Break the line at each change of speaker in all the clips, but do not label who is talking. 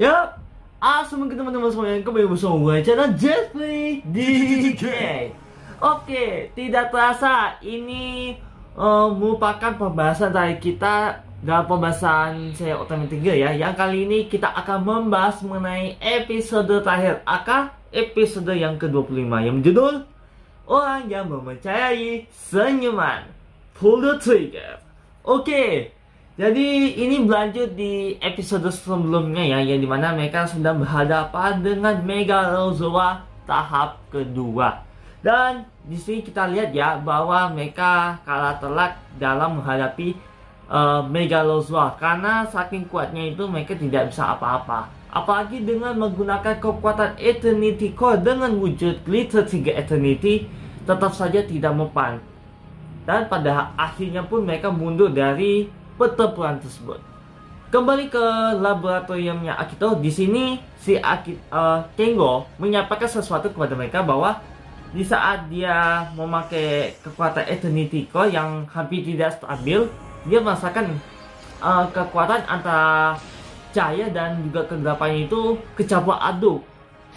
Ya, assalamualaikum teman-teman semuanya, kembali bersama gue channel Jeffrey DK. Oke, tidak terasa ini merupakan pembahasan dari kita dalam pembahasan saya Ultimate Trigger ya. Yang kali ini kita akan membahas mengenai episode terakhir, aka episode yang ke-25 yang berjudul Orang yang Mempercayai Senyuman, Pull the Trigger. Oke, jadi ini berlanjut di episode sebelumnya ya, yang dimana mereka sedang berhadapan dengan Megalozoa tahap kedua. Dan di sini kita lihat ya bahwa mereka kalah telak dalam menghadapi Megalozoa karena saking kuatnya itu mereka tidak bisa apa-apa. Apalagi dengan menggunakan kekuatan Eternity Core dengan wujud Glitter Trigger Eternity, tetap saja tidak mempan. Dan pada akhirnya pun mereka mundur dari pertempuran tersebut. Kembali ke laboratoriumnya Akito. Di sini si Kengo menyampaikan sesuatu kepada mereka bahwa di saat dia memakai kekuatan Eternity Core yang hampir tidak stabil, dia merasakan kekuatan antara cahaya dan juga kegelapan itu kecampur aduk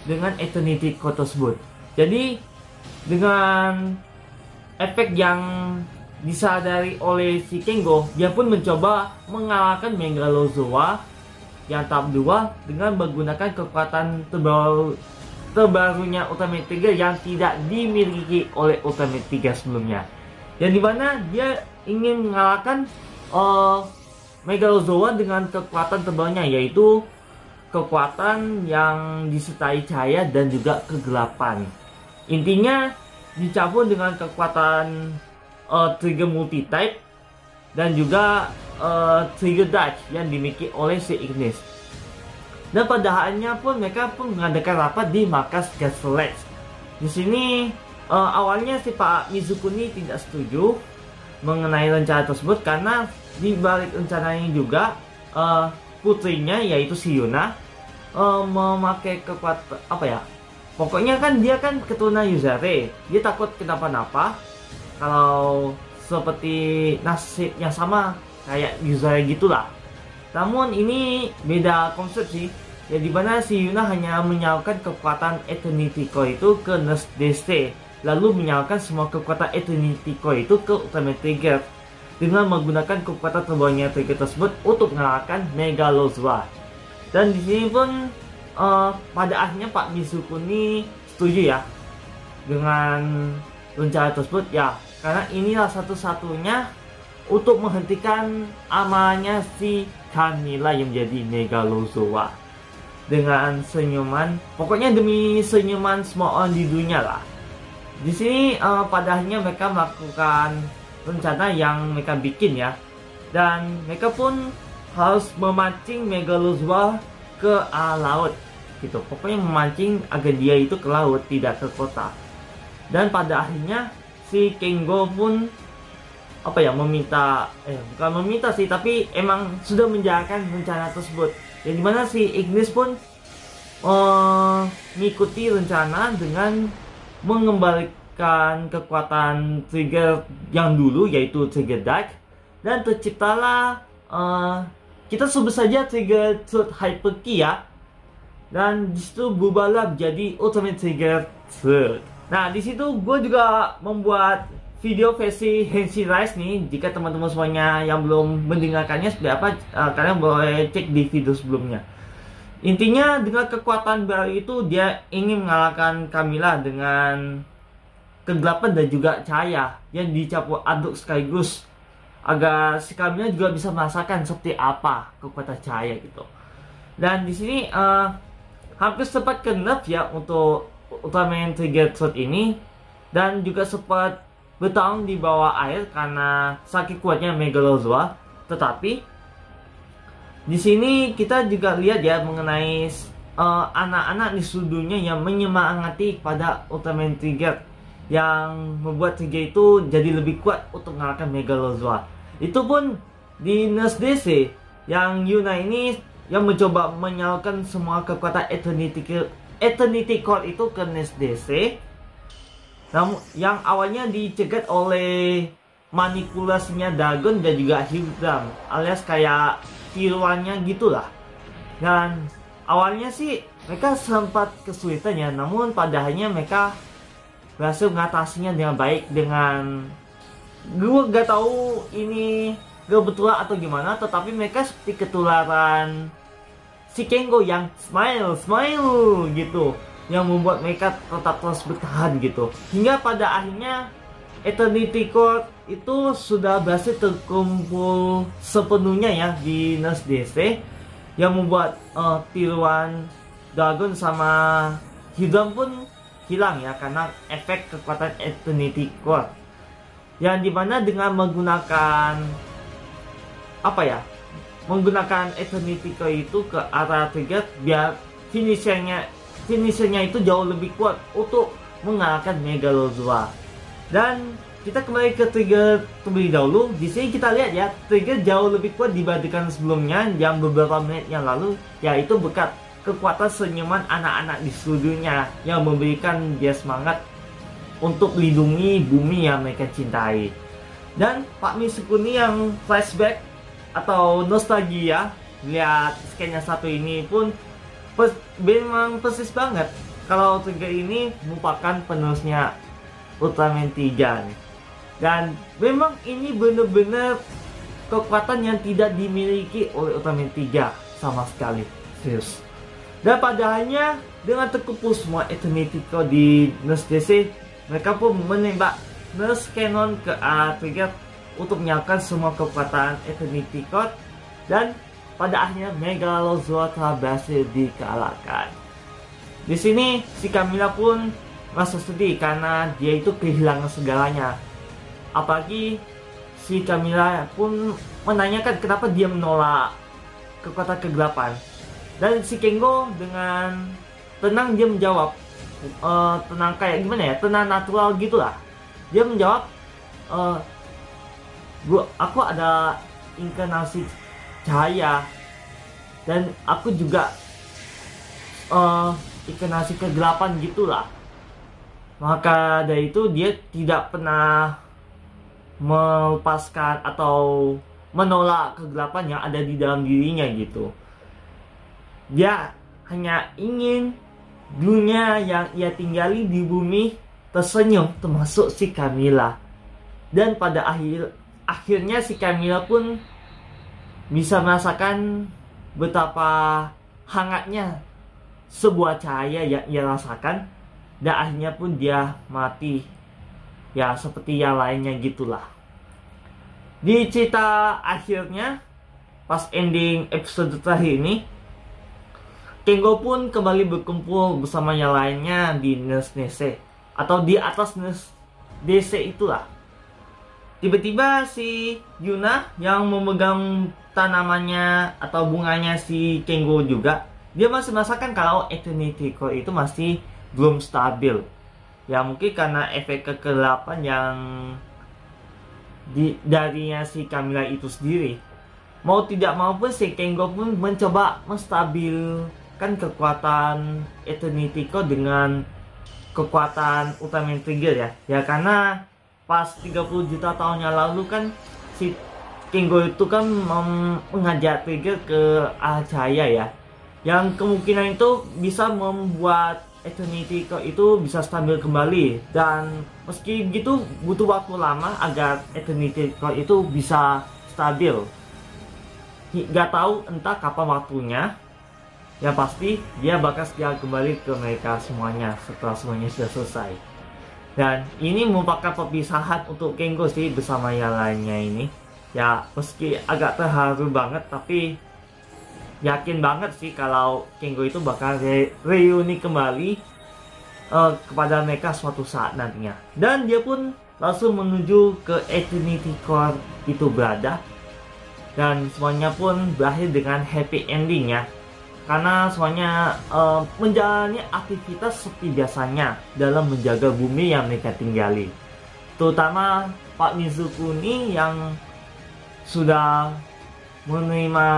dengan Eternity Core tersebut. Jadi dengan efek yang disadari oleh si Kengo, dia pun mencoba mengalahkan Megalozoa yang tahap 2 dengan menggunakan kekuatan terbarunya Ultimate Trigger yang tidak dimiliki oleh Ultimate Trigger sebelumnya. Yang dimana dia ingin mengalahkan Megalozoa dengan kekuatan terbarunya, yaitu kekuatan yang disertai cahaya dan juga kegelapan. Intinya dicampur dengan kekuatan trigger multi-type dan juga trigger dodge yang dimiliki oleh si Ignis. Dan pada akhirnya pun mereka pun mengadakan rapat di markas Gaslight. Di sini awalnya si Pak Mizukuni tidak setuju mengenai rencana tersebut karena di balik rencana ini juga putrinya yaitu si Yuna memakai kekuatan apa ya? Pokoknya kan dia kan keturunan Yuzare, dia takut kenapa-napa kalau seperti nasibnya sama kayak Yuzare gitulah. Namun ini beda konsep sih, ya dimana si Yuna hanya menyalurkan kekuatan Eternity Core itu ke Nurse DC, lalu menyalurkan semua kekuatan Eternity Core itu ke Ultimate Trigger dengan menggunakan kekuatan terbarunya Trigger tersebut untuk mengalahkan Megalozoa. Dan di sini pun pada akhirnya Pak Mizukuni setuju ya dengan rencana tersebut ya, karena inilah satu-satunya untuk menghentikan amalnya si Camilla yang menjadi Megalozoa dengan senyuman, pokoknya demi senyuman semua orang di dunia lah. Di sini pada akhirnya mereka melakukan rencana yang mereka bikin ya, dan mereka pun harus memancing Megalozoa ke laut gitu, pokoknya memancing agar dia itu ke laut, tidak ke kota. Dan pada akhirnya si Kengo pun apa ya meminta, bukan meminta sih, tapi emang sudah menjalankan rencana tersebut. Yang dimana si Ignis pun mengikuti rencana dengan mengembalikan kekuatan trigger yang dulu yaitu trigger dark, dan terciptalah kita sebut saja trigger Truth Hyper Key ya. Dan disitu berubahlah menjadi Ultimate Trigger Truth. Nah disitu gue juga membuat video versi Henshin Rise nih. Jika teman-teman semuanya yang belum mendengarkannya seperti apa, kalian boleh cek di video sebelumnya. Intinya dengan kekuatan baru itu dia ingin mengalahkan Camilla dengan kegelapan dan juga cahaya yang dicampur aduk sekaligus, agar si Camilla juga bisa merasakan seperti apa kekuatan cahaya gitu. Dan di sini hampir sempat ke nerf ya untuk Ultimate Trigger Truth ini, dan juga sempat bertarung di bawah air karena saking kuatnya Megalozoa. Tetapi di sini kita juga lihat ya mengenai anak-anak di seluruh dunia yang menyemangati pada Ultimate Trigger, yang membuat Trigger itu jadi lebih kuat untuk mengalahkan Megalozoa. Itu pun di Nurse DC yang Yuna ini yang mencoba menyalurkan semua kekuatan Eternity Core itu ke Nurse DC, namun yang awalnya dicegat oleh manipulasinya Dagon dan juga Hildam alias kayak tiruannya gitulah. Dan awalnya sih mereka sempat kesulitan ya, namun pada akhirnya mereka berhasil mengatasinya dengan baik. Dengan gue gak tahu ini kebetulan atau gimana, tetapi mereka seperti ketularan si Kengo yang smile gitu, yang membuat mereka tetap terus bertahan gitu. Hingga pada akhirnya Eternity Core itu sudah berhasil terkumpul sepenuhnya ya di NES DC, yang membuat tiruan Dragon sama Hidron pun hilang ya, karena efek kekuatan Eternity Core, yang dimana dengan menggunakan menggunakan Eternity Core itu ke arah trigger, biar finishernya itu jauh lebih kuat untuk mengalahkan Megalozoa. Dan kita kembali ke trigger terlebih dahulu. Di sini kita lihat ya, trigger jauh lebih kuat dibandingkan sebelumnya yang beberapa menit yang lalu, yaitu berkat kekuatan senyuman anak-anak di studionya yang memberikan dia semangat untuk melindungi bumi yang mereka cintai. Dan Pak Misukuni yang flashback atau nostalgia lihat scan yang satu ini pun memang persis banget kalau trigger ini merupakan penerusnya Ultraman 3 nih. Dan memang ini benar-benar kekuatan yang tidak dimiliki oleh Ultraman 3 sama sekali, serius. Dan pada akhirnya dengan terkumpul semua Eternity Core di NES DC, mereka pun menembak NES Cannon ke arah trigger untuk menyalakan semua kekuatan Eternity Core, dan pada akhirnya Megalozoa telah berhasil dikalahkan. Di sini si Camilla pun merasa sedih karena dia itu kehilangan segalanya. Apalagi si Camilla pun menanyakan kenapa dia menolak kekuatan kegelapan. Dan si Kengo dengan tenang dia menjawab, tenang kayak gimana ya, tenang natural gitulah. Dia menjawab, aku ada inkarnasi cahaya, dan aku juga inkarnasi kegelapan gitulah. Maka dari itu dia tidak pernah melepaskan atau menolak kegelapan yang ada di dalam dirinya gitu. Dia hanya ingin dunia yang ia tinggali di bumi tersenyum, termasuk si Camilla. Dan pada akhirnya si Camilla pun bisa merasakan betapa hangatnya sebuah cahaya yang ia rasakan. Dan akhirnya pun dia mati, ya seperti yang lainnya gitulah. Di cerita akhirnya, pas ending episode terakhir ini, Kengo pun kembali berkumpul bersama yang lainnya di NES DC, atau di atas NES DC itulah. Tiba-tiba si Yuna yang memegang tanamannya atau bunganya si Kengo juga, dia masih merasakan kalau Eternity Core itu masih belum stabil. Ya mungkin karena efek kegelapan yang darinya si Camilla itu sendiri. Mau tidak mau pun si Kengo pun mencoba menstabilkan kekuatan Eternity Core dengan kekuatan Ultraman Trigger ya. Ya karena pas 30 juta tahun yang lalu kan si Kengo itu kan mengajak Trigger ke arah cahaya ya, yang kemungkinan itu bisa membuat Eternity Core itu bisa stabil kembali. Dan meski begitu butuh waktu lama agar Eternity Core itu bisa stabil. Gak tahu entah kapan waktunya. Yang pasti dia bakal segera kembali ke mereka semuanya setelah semuanya sudah selesai. Dan ini merupakan perpisahan untuk Kengo sih bersama yang lainnya ini. Ya meski agak terharu banget, tapi yakin banget sih kalau Kengo itu bakal reuni kembali kepada mereka suatu saat nantinya. Dan dia pun langsung menuju ke Eternity Core itu berada. Dan semuanya pun berakhir dengan happy ending ya, karena semuanya menjalani aktivitas seperti biasanya dalam menjaga bumi yang mereka tinggali. Terutama Pak Mizukuni yang sudah menerima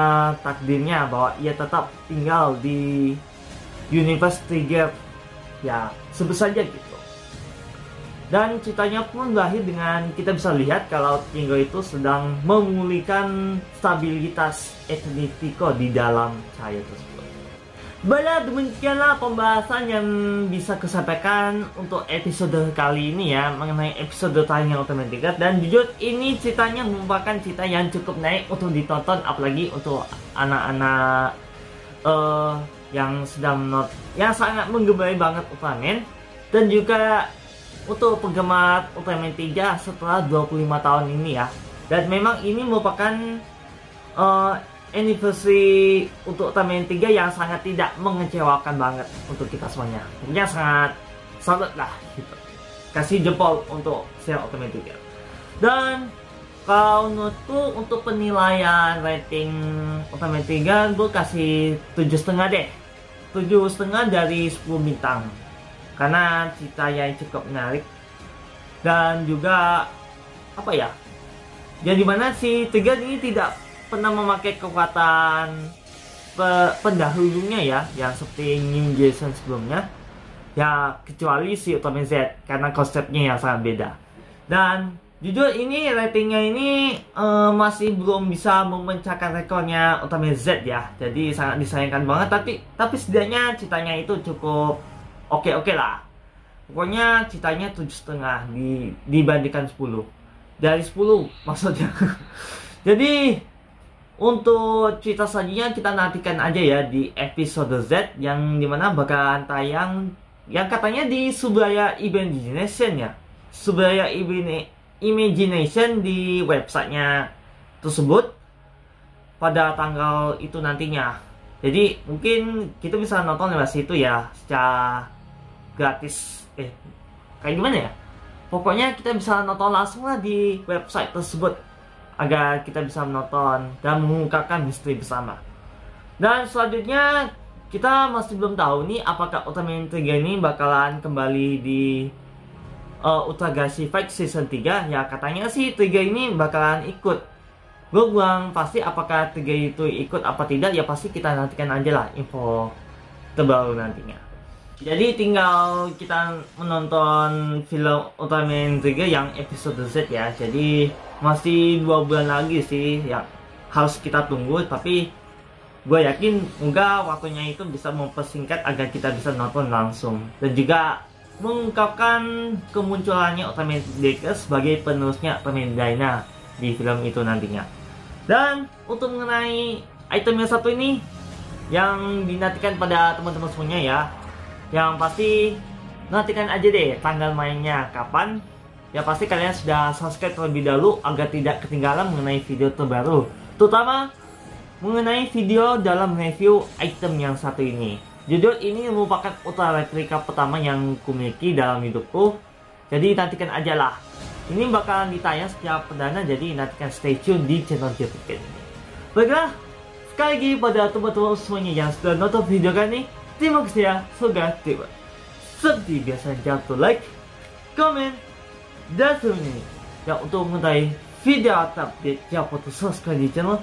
takdirnya bahwa ia tetap tinggal di universe Trigger ya sebesar saja gitu. Dan ceritanya pun berakhir dengan kita bisa lihat kalau Kengo itu sedang memulihkan stabilitas Eternity Core di dalam cahaya tersebut. Baiklah, demikianlah pembahasan yang bisa kesampaikan untuk episode kali ini ya, mengenai episode tayang Ultraman 3. Dan jujur ini ceritanya merupakan cerita yang cukup naik untuk ditonton, apalagi untuk anak-anak yang sedang yang sangat menggemari banget Ultraman, dan juga untuk penggemar Ultraman 3 setelah 25 tahun ini ya. Dan memang ini merupakan anniversary untuk Ultraman 3 yang sangat tidak mengecewakan banget untuk kita semuanya. Pokoknya sangat salut lah gitu. Kasih jempol untuk serial Ultraman 3. Dan kalau menurutku untuk penilaian rating Ultraman 3, gue kasih 7,5 deh. 7,5 dari 10 bintang. Karena cerita yang cukup menarik. Dan juga apa ya? Yang dimana si 3 ini tidak pernah memakai kekuatan pendahulunya ya, yang seperti New Jason sebelumnya ya, kecuali si Ultraman Z, karena konsepnya yang sangat beda. Dan jujur ini ratingnya ini masih belum bisa memecahkan rekornya Ultraman Z ya, jadi sangat disayangkan banget. Tapi setidaknya ceritanya itu cukup oke lah. Pokoknya ceritanya 7,5 dibandingkan 10 dari 10 maksudnya. Jadi untuk cerita selanjutnya kita nantikan aja ya di episode Z, yang dimana bakalan tayang yang katanya di Subaya Imagination ya. Subaya Imagination di websitenya tersebut pada tanggal itu nantinya. Jadi mungkin kita bisa nonton lewat situ ya secara gratis. Kayak gimana ya? Pokoknya kita bisa nonton langsung lah di website tersebut, agar kita bisa menonton dan mengungkapkan misteri bersama. Dan selanjutnya kita masih belum tahu nih apakah Ultraman 3 ini bakalan kembali di Ultra Galaxy Fight Season 3. Ya katanya sih 3 ini bakalan ikut. Gue kurang pasti apakah 3 itu ikut apa tidak, ya pasti kita nantikan aja lah info terbaru nantinya. Jadi tinggal kita menonton film Ultraman 3 yang episode Z ya. Jadi masih 2 bulan lagi sih yang harus kita tunggu. Tapi gue yakin semoga waktunya itu bisa mempersingkat agar kita bisa nonton langsung. Dan juga mengungkapkan kemunculannya Ultraman Decker sebagai penerusnya Ultraman Dyna di film itu nantinya. Dan untuk mengenai item yang satu ini yang dinantikan pada teman-teman semuanya ya, yang pasti nantikan aja deh tanggal mainnya kapan. Ya pasti kalian sudah subscribe terlebih dahulu agar tidak ketinggalan mengenai video terbaru, terutama mengenai video dalam review item yang satu ini. Jujur ini merupakan ultra replika pertama yang kumiliki dalam hidupku. Jadi nantikan aja lah. Ini bakalan ditayang secara perdana, jadi nantikan, stay tune di channel Jepit ini. Baiklah, sekali lagi pada teman-teman semuanya yang sudah nonton video kali ini, terima kasih ya, semoga terima. Seperti biasa, jangan lupa like, komen, dan sebagainya. Dan untuk mengetahui video update, jangan lupa subscribe di channel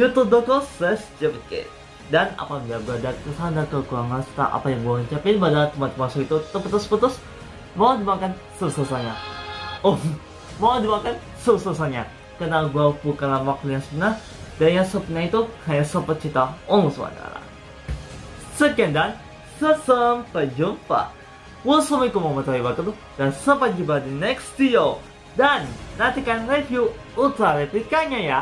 youtube.com/jepit. Dan apabila berada kesalahan dan kekurangan serta apa yang gue ucapin pada teman-teman itu terputus-putus, mohon dimakan selesainya. Mohon dimakan selesainya. Karena gue bukanlah waktu yang sebenar, dan yang sebenarnya itu hanya seperti cerita Allah SWT. Sekian dan sampai jumpa. Wassalamualaikum warahmatullahi wabarakatuh, dan sampai jumpa di next video. Dan nantikan review ultra replikanya ya.